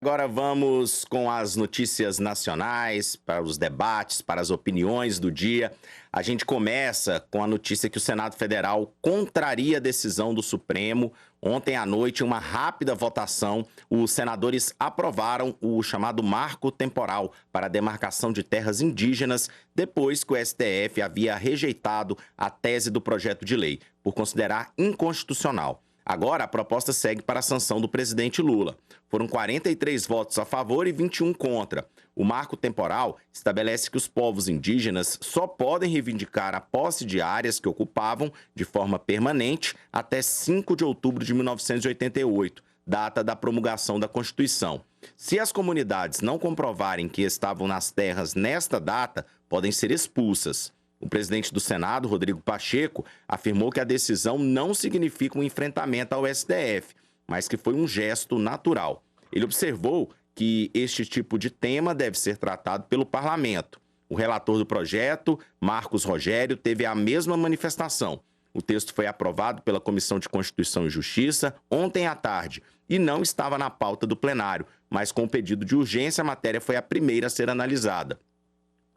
Agora vamos com as notícias nacionais, para os debates, para as opiniões do dia. A gente começa com a notícia que o Senado Federal contraria a decisão do Supremo. Ontem à noite, em uma rápida votação, os senadores aprovaram o chamado marco temporal para a demarcação de terras indígenas, depois que o STF havia rejeitado a tese do projeto de lei, por considerar inconstitucional. Agora, a proposta segue para a sanção do presidente Lula. Foram 43 votos a favor e 21 contra. O marco temporal estabelece que os povos indígenas só podem reivindicar a posse de áreas que ocupavam de forma permanente até 5 de outubro de 1988, data da promulgação da Constituição. Se as comunidades não comprovarem que estavam nas terras nesta data, podem ser expulsas. O presidente do Senado, Rodrigo Pacheco, afirmou que a decisão não significa um enfrentamento ao STF, mas que foi um gesto natural. Ele observou que este tipo de tema deve ser tratado pelo parlamento. O relator do projeto, Marcos Rogério, teve a mesma manifestação. O texto foi aprovado pela Comissão de Constituição e Justiça ontem à tarde e não estava na pauta do plenário, mas com o pedido de urgência a matéria foi a primeira a ser analisada.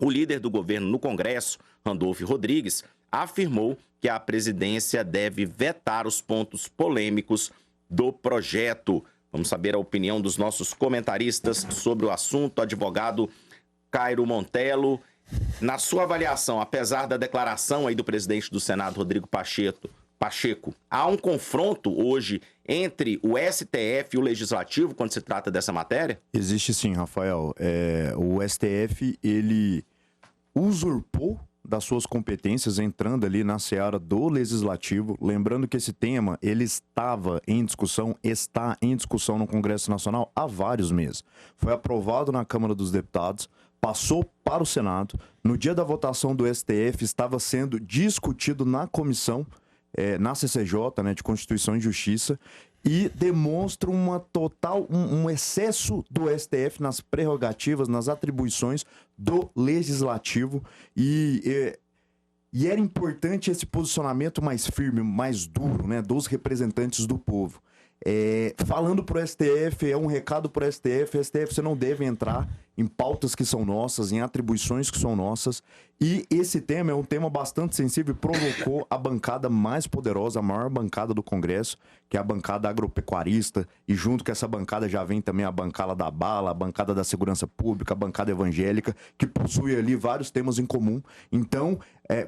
O líder do governo no Congresso, Randolfo Rodrigues, afirmou que a presidência deve vetar os pontos polêmicos do projeto. Vamos saber a opinião dos nossos comentaristas sobre o assunto. Advogado Cairo Montelo, na sua avaliação, apesar da declaração aí do presidente do Senado, Rodrigo Pacheco, há um confronto hoje entre o STF e o Legislativo quando se trata dessa matéria? Existe sim, Rafael. O STF, ele usurpou das suas competências entrando ali na seara do Legislativo. Lembrando que esse tema, ele estava em discussão, está em discussão no Congresso Nacional há vários meses. Foi aprovado na Câmara dos Deputados, passou para o Senado. No dia da votação do STF, estava sendo discutido na comissão, na CCJ, né, de Constituição e Justiça, e demonstra um excesso do STF nas prerrogativas, nas atribuições do Legislativo, e era importante esse posicionamento mais firme, mais duro, né, dos representantes do povo. Falando para o STF, é um recado para o STF, você não deve entrar em pautas que são nossas, em atribuições que são nossas, e esse tema é um tema bastante sensível e provocou a bancada mais poderosa, a maior bancada do Congresso, que é a bancada agropecuarista, e junto com essa bancada já vem também a bancada da bala, a bancada da segurança pública, a bancada evangélica, que possui ali vários temas em comum. Então,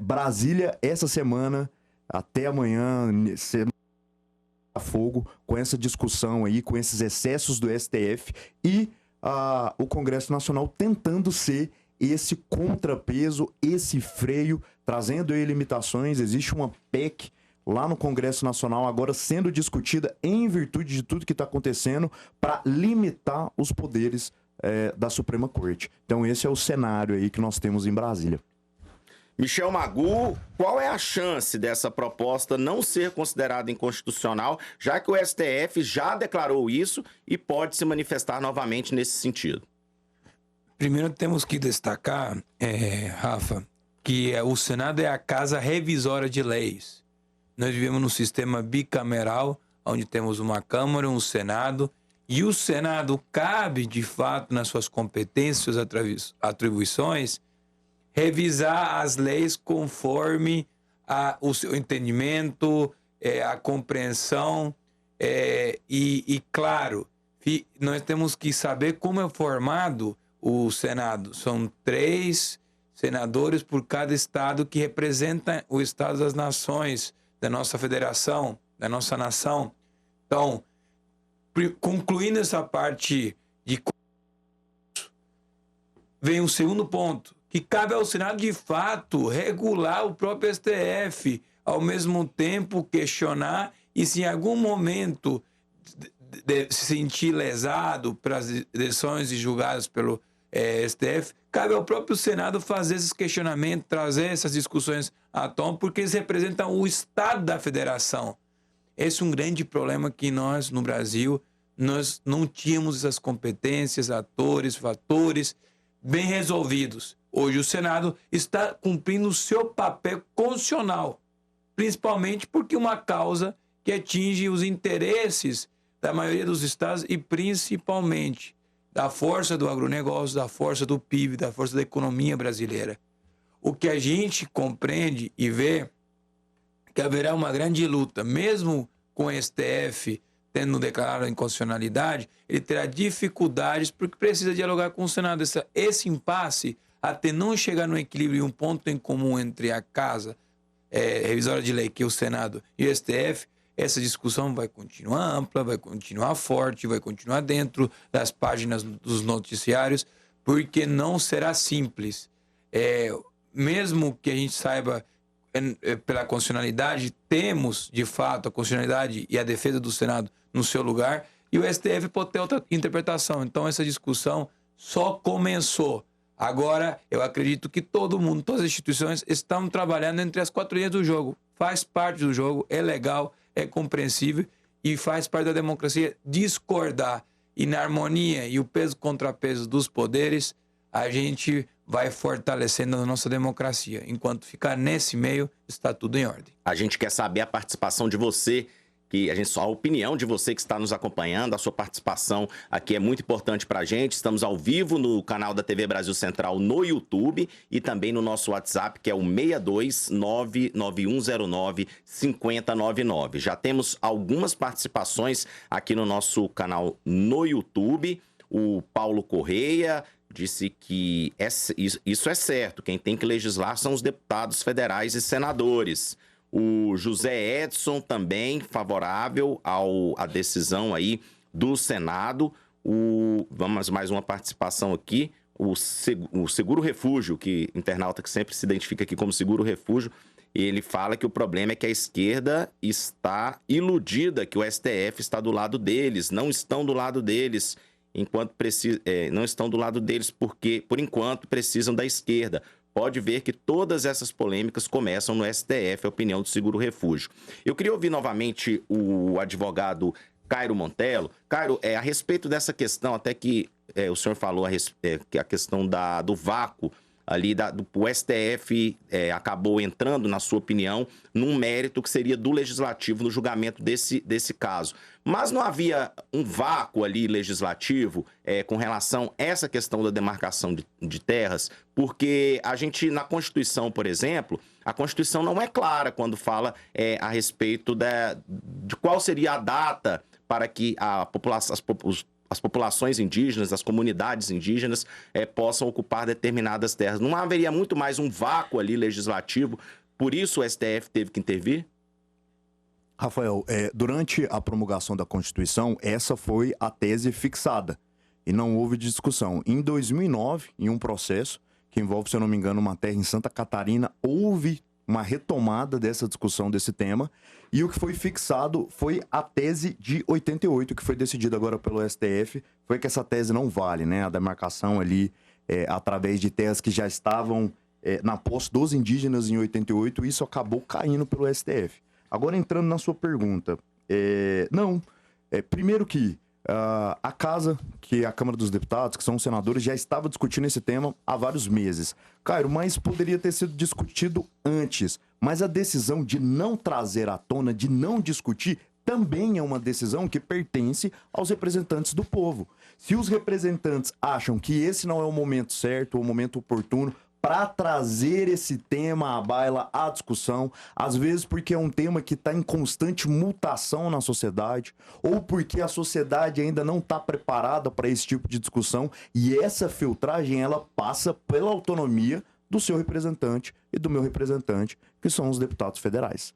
Brasília, essa semana, até amanhã, a fogo com essa discussão aí, com esses excessos do STF e o Congresso Nacional tentando ser esse contrapeso, esse freio, trazendo aí limitações. Existe uma PEC lá no Congresso Nacional agora sendo discutida em virtude de tudo que está acontecendo para limitar os poderes da Suprema Corte. Então esse é o cenário aí que nós temos em Brasília. Michel Magoo, qual é a chance dessa proposta não ser considerada inconstitucional, já que o STF já declarou isso e pode se manifestar novamente nesse sentido? Primeiro temos que destacar, Rafa, que o Senado é a casa revisora de leis. Nós vivemos num sistema bicameral, onde temos uma Câmara, um Senado, e o Senado cabe, de fato, nas suas competências, suas atribuições, revisar as leis conforme o seu entendimento, a compreensão, e claro, nós temos que saber como é formado o Senado. São 3 senadores por cada estado que representa o Estado das Nações, da nossa federação, da nossa nação. Então, concluindo essa parte de... vem o segundo ponto, que cabe ao Senado, de fato, regular o próprio STF, ao mesmo tempo questionar e, se em algum momento se sentir lesado pelas decisões e julgadas pelo STF, cabe ao próprio Senado fazer esses questionamentos, trazer essas discussões à tona, porque eles representam o Estado da Federação. Esse é um grande problema que nós, no Brasil, nós não tínhamos essas competências, atores, fatores bem resolvidos. Hoje o Senado está cumprindo o seu papel constitucional, principalmente porque uma causa que atinge os interesses da maioria dos estados e principalmente da força do agronegócio, da força do PIB, da força da economia brasileira. O que a gente compreende e vê que haverá uma grande luta, mesmo com o STF tendo declarado a inconstitucionalidade, ele terá dificuldades porque precisa dialogar com o Senado. Esse impasse, até não chegar no equilíbrio e um ponto em comum entre a Casa Revisora de Lei, que é o Senado, e o STF, essa discussão vai continuar ampla, vai continuar forte, vai continuar dentro das páginas dos noticiários, porque não será simples. Mesmo que a gente saiba pela constitucionalidade, temos, de fato, a constitucionalidade e a defesa do Senado no seu lugar, e o STF pode ter outra interpretação. Então, essa discussão só começou. Agora, eu acredito que todo mundo, todas as instituições, estão trabalhando entre as quatro linhas do jogo. Faz parte do jogo, é legal, é compreensível e faz parte da democracia discordar. E na harmonia e o peso-contrapeso dos poderes, a gente vai fortalecendo a nossa democracia. Enquanto ficar nesse meio, está tudo em ordem. A gente quer saber a participação de você, a opinião de você que está nos acompanhando, a sua participação aqui é muito importante para a gente. Estamos ao vivo no canal da TV Brasil Central no YouTube e também no nosso WhatsApp, que é o 62991095099. Já temos algumas participações aqui no nosso canal no YouTube. O Paulo Correia disse que isso é certo, quem tem que legislar são os deputados federais e senadores. O José Edson também favorável à decisão aí do Senado. Vamos mais uma participação aqui. O Seguro Refúgio, que internauta que sempre se identifica aqui como Seguro Refúgio, ele fala que o problema é que a esquerda está iludida, que o STF está do lado deles, não estão do lado deles, não estão do lado deles porque, por enquanto, precisam da esquerda. Pode ver que todas essas polêmicas começam no STF, a opinião do Seguro Refúgio. Eu queria ouvir novamente o advogado Cairo Montelo. Cairo, a respeito dessa questão, até que o senhor falou que a questão do vácuo ali, o STF acabou entrando, na sua opinião, num mérito que seria do Legislativo no julgamento desse caso. Mas não havia um vácuo ali legislativo com relação a essa questão da demarcação de terras, porque a gente, na Constituição, por exemplo, a Constituição não é clara quando fala a respeito de qual seria a data para que as populações indígenas, as comunidades indígenas possam ocupar determinadas terras. Não haveria muito mais um vácuo ali legislativo, por isso o STF teve que intervir? Rafael, durante a promulgação da Constituição, essa foi a tese fixada e não houve discussão. Em 2009, em um processo que envolve, se eu não me engano, uma terra em Santa Catarina, houve uma retomada dessa discussão desse tema e o que foi fixado foi a tese de 88, que foi decidida agora pelo STF, foi que essa tese não vale, né? A demarcação ali através de terras que já estavam na posse dos indígenas em 88, isso acabou caindo pelo STF. Agora, entrando na sua pergunta, primeiro que a Casa, que é a Câmara dos Deputados, que são os senadores, já estava discutindo esse tema há vários meses. Cairo, mas poderia ter sido discutido antes. Mas a decisão de não trazer à tona, de não discutir, também é uma decisão que pertence aos representantes do povo. Se os representantes acham que esse não é o momento certo, o momento oportuno, para trazer esse tema à baila, à discussão, às vezes porque é um tema que está em constante mutação na sociedade, ou porque a sociedade ainda não está preparada para esse tipo de discussão, e essa filtragem ela passa pela autonomia do seu representante e do meu representante, que são os deputados federais.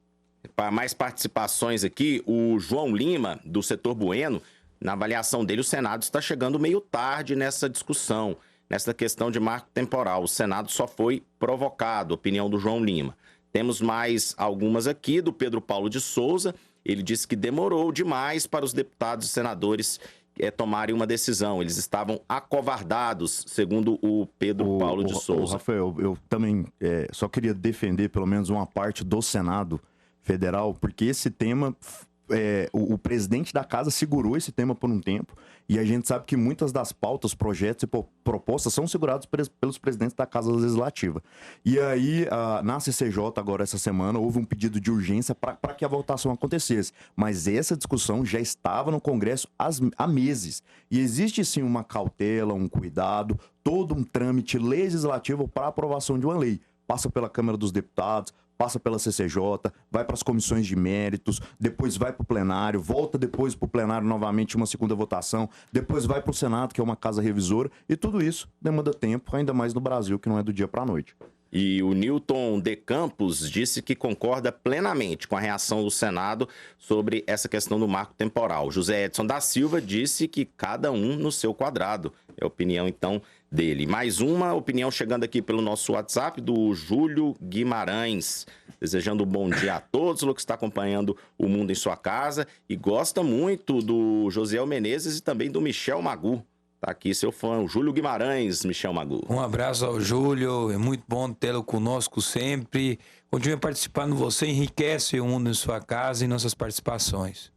Para mais participações aqui, o João Lima, do Setor Bueno, na avaliação dele, o Senado está chegando meio tarde nessa discussão. Nessa questão de marco temporal, o Senado só foi provocado, opinião do João Lima. Temos mais algumas aqui, do Pedro Paulo de Souza. Ele disse que demorou demais para os deputados e senadores tomarem uma decisão. Eles estavam acovardados, segundo o Pedro Paulo de Souza. Rafael, eu também só queria defender pelo menos uma parte do Senado Federal, porque esse tema o presidente da casa segurou esse tema por um tempo, e a gente sabe que muitas das pautas, projetos e propostas são segurados pelos presidentes da Casa Legislativa. E aí, na CCJ, agora essa semana, houve um pedido de urgência para que a votação acontecesse. Mas essa discussão já estava no Congresso há meses. E existe sim uma cautela, um cuidado, todo um trâmite legislativo para a aprovação de uma lei. Passa pela Câmara dos Deputados, passa pela CCJ, vai para as comissões de méritos, depois vai para o plenário, volta depois para o plenário novamente uma segunda votação, depois vai para o Senado, que é uma casa revisora, e tudo isso demanda tempo, ainda mais no Brasil, que não é do dia para a noite. E o Newton de Campos disse que concorda plenamente com a reação do Senado sobre essa questão do marco temporal. José Edson da Silva disse que cada um no seu quadrado. É a opinião, então, dele. Mais uma opinião chegando aqui pelo nosso WhatsApp do Júlio Guimarães. Desejando um bom dia a todos, o que está acompanhando o Mundo em Sua Casa. E gosta muito do Josiel Menezes e também do Michel Magu. Tá aqui seu fã, o Júlio Guimarães, Michel Magu. Um abraço ao Júlio, é muito bom tê-lo conosco sempre. Continue participando, você enriquece o Mundo em Sua Casa e nossas participações.